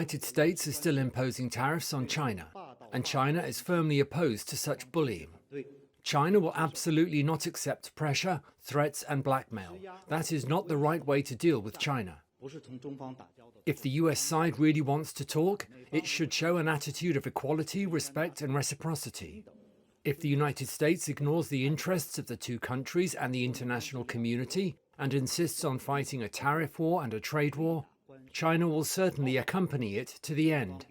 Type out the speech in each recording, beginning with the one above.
United States is still imposing tariffs on China, and China is firmly opposed to such bullying. China will absolutely not accept pressure, threats and blackmail. That is not the right way to deal with China. If the US side really wants to talk, it should show an attitude of equality, respect and reciprocity. If the United States ignores the interests of the two countries and the international community and insists on fighting a tariff war and a trade war, China will certainly accompany it to the end.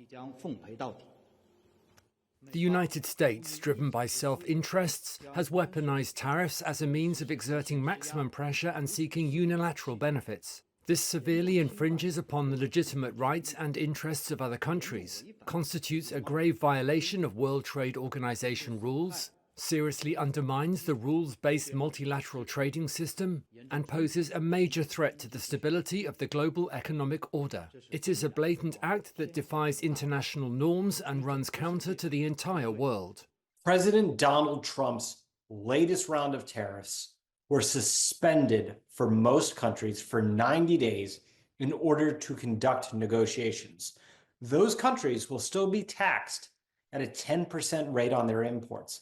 The United States, driven by self-interests, has weaponized tariffs as a means of exerting maximum pressure and seeking unilateral benefits. This severely infringes upon the legitimate rights and interests of other countries, constitutes a grave violation of World Trade Organization rules, seriously undermines the rules-based multilateral trading system, and poses a major threat to the stability of the global economic order. It is a blatant act that defies international norms and runs counter to the entire world. President Donald Trump's latest round of tariffs were suspended for most countries for 90 days in order to conduct negotiations. Those countries will still be taxed at a 10% rate on their imports,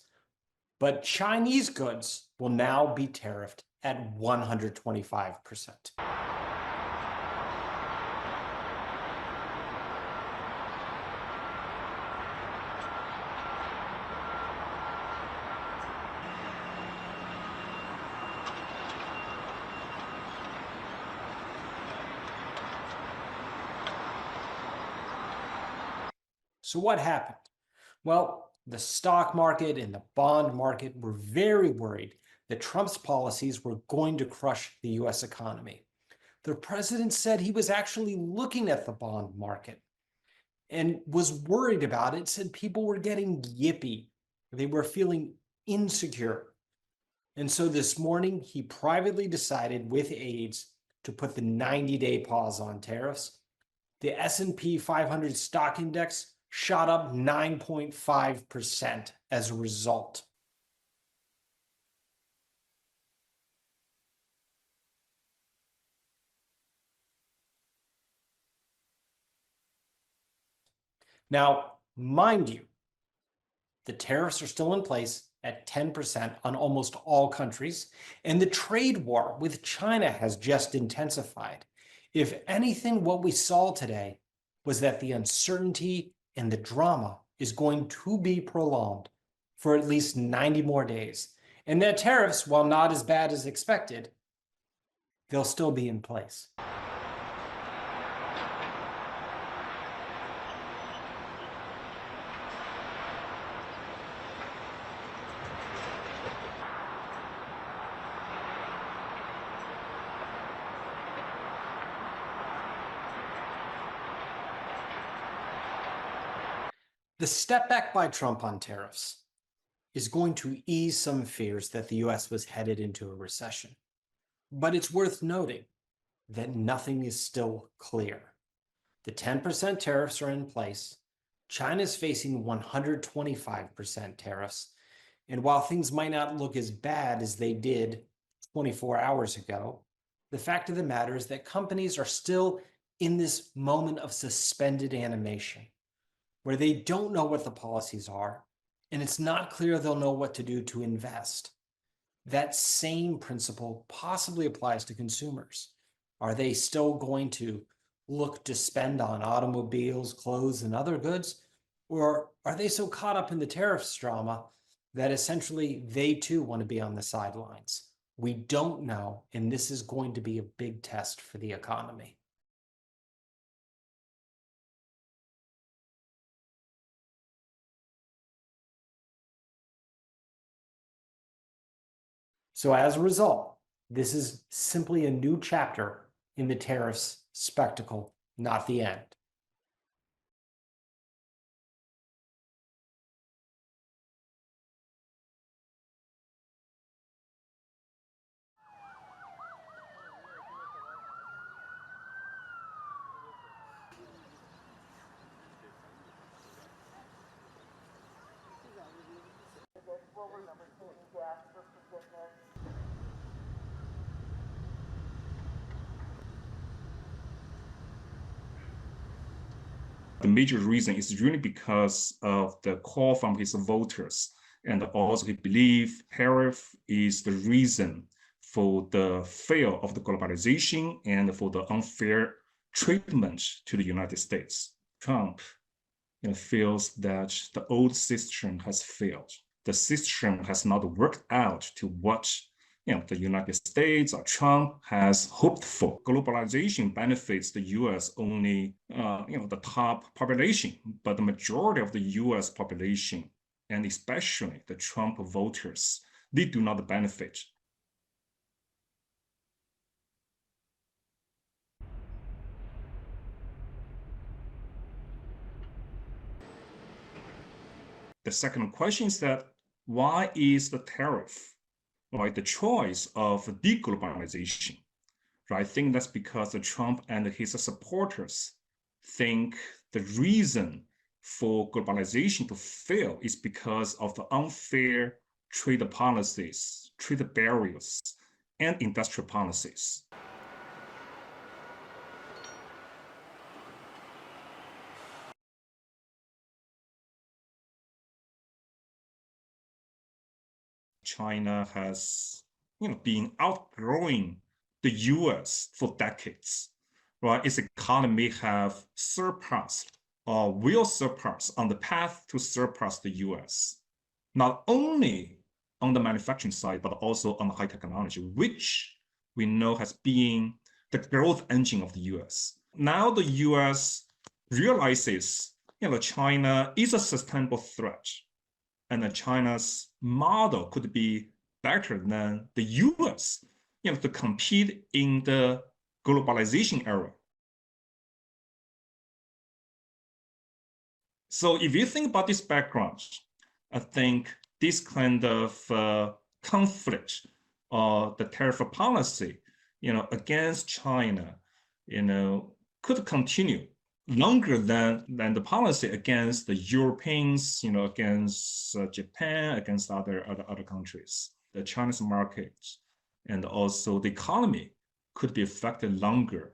but Chinese goods will now be tariffed at 125%. So what happened? Well, the stock market and the bond market were very worried that Trump's policies were going to crush the US economy. The president said he was actually looking at the bond market and was worried about it, said people were getting yippy. They were feeling insecure. And so this morning, he privately decided with aides to put the 90-day pause on tariffs. The S&P 500 stock index shot up 9.5% as a result. Now, mind you, the tariffs are still in place at 10% on almost all countries, and the trade war with China has just intensified. If anything, what we saw today was that the uncertainty and the drama is going to be prolonged for at least 90 more days. And that tariffs, while not as bad as expected, they'll still be in place. The step back by Trump on tariffs is going to ease some fears that the US was headed into a recession. But it's worth noting that nothing is still clear. The 10% tariffs are in place. China's facing 125% tariffs. And while things might not look as bad as they did 24 hours ago, the fact of the matter is that companies are still in this moment of suspended animation, where they don't know what the policies are, and it's not clear they'll know what to do to invest. That same principle possibly applies to consumers. Are they still going to look to spend on automobiles, clothes, and other goods? Or are they so caught up in the tariffs drama that essentially they too want to be on the sidelines? We don't know, and this is going to be a big test for the economy. So as a result, this is simply a new chapter in the tariffs spectacle, not the end. The major reason is really because of the call from his voters. And also he believes tariff is the reason for the fail of the globalization and for the unfair treatment to the United States. Trump feels that the old system has failed. The system has not worked out to what the United States or Trump has hoped for. Globalization benefits the U.S. only, the top population, but the majority of the U.S. population, and especially the Trump voters, they do not benefit. The second question is that why is the tariff, right, the choice of deglobalization? Right? I think that's because Trump and his supporters think the reason for globalization to fail is because of the unfair trade policies, trade barriers, and industrial policies. China has been outgrowing the US for decades, right? Its economy have surpassed or will surpass on the path to surpass the US, not only on the manufacturing side, but also on the high technology, which we know has been the growth engine of the US. Now the US realizes China is a sustainable threat, and China's model could be better than the US, to compete in the globalization era. So if you think about this background, I think this kind of conflict or the tariff policy, against China, could continue longer than the policy against the Europeans, against Japan, against other countries. The Chinese market and also the economy could be affected longer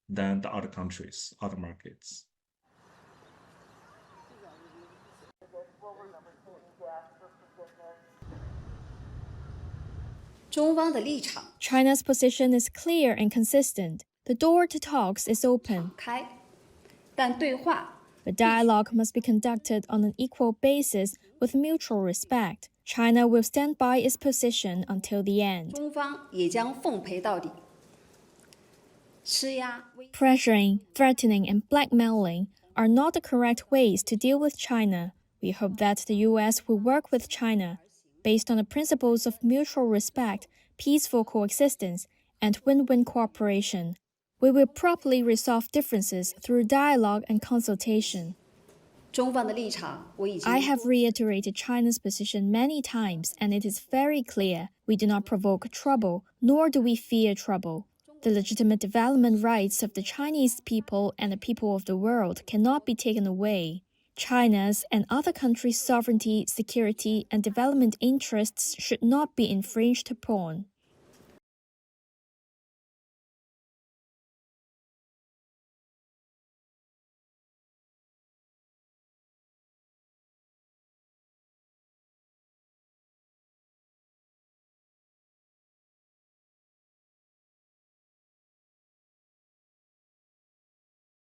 than the other countries, other markets. China's position is clear and consistent. The door to talks is open. But dialogue must be conducted on an equal basis with mutual respect. China will stand by its position until the end. Pressuring, threatening, and blackmailing are not the correct ways to deal with China. We hope that the U.S. will work with China based on the principles of mutual respect, peaceful coexistence, and win-win cooperation. We will properly resolve differences through dialogue and consultation. I have reiterated China's position many times, and it is very clear. We do not provoke trouble, nor do we fear trouble. The legitimate development rights of the Chinese people and the people of the world cannot be taken away. China's and other countries' sovereignty, security, and development interests should not be infringed upon.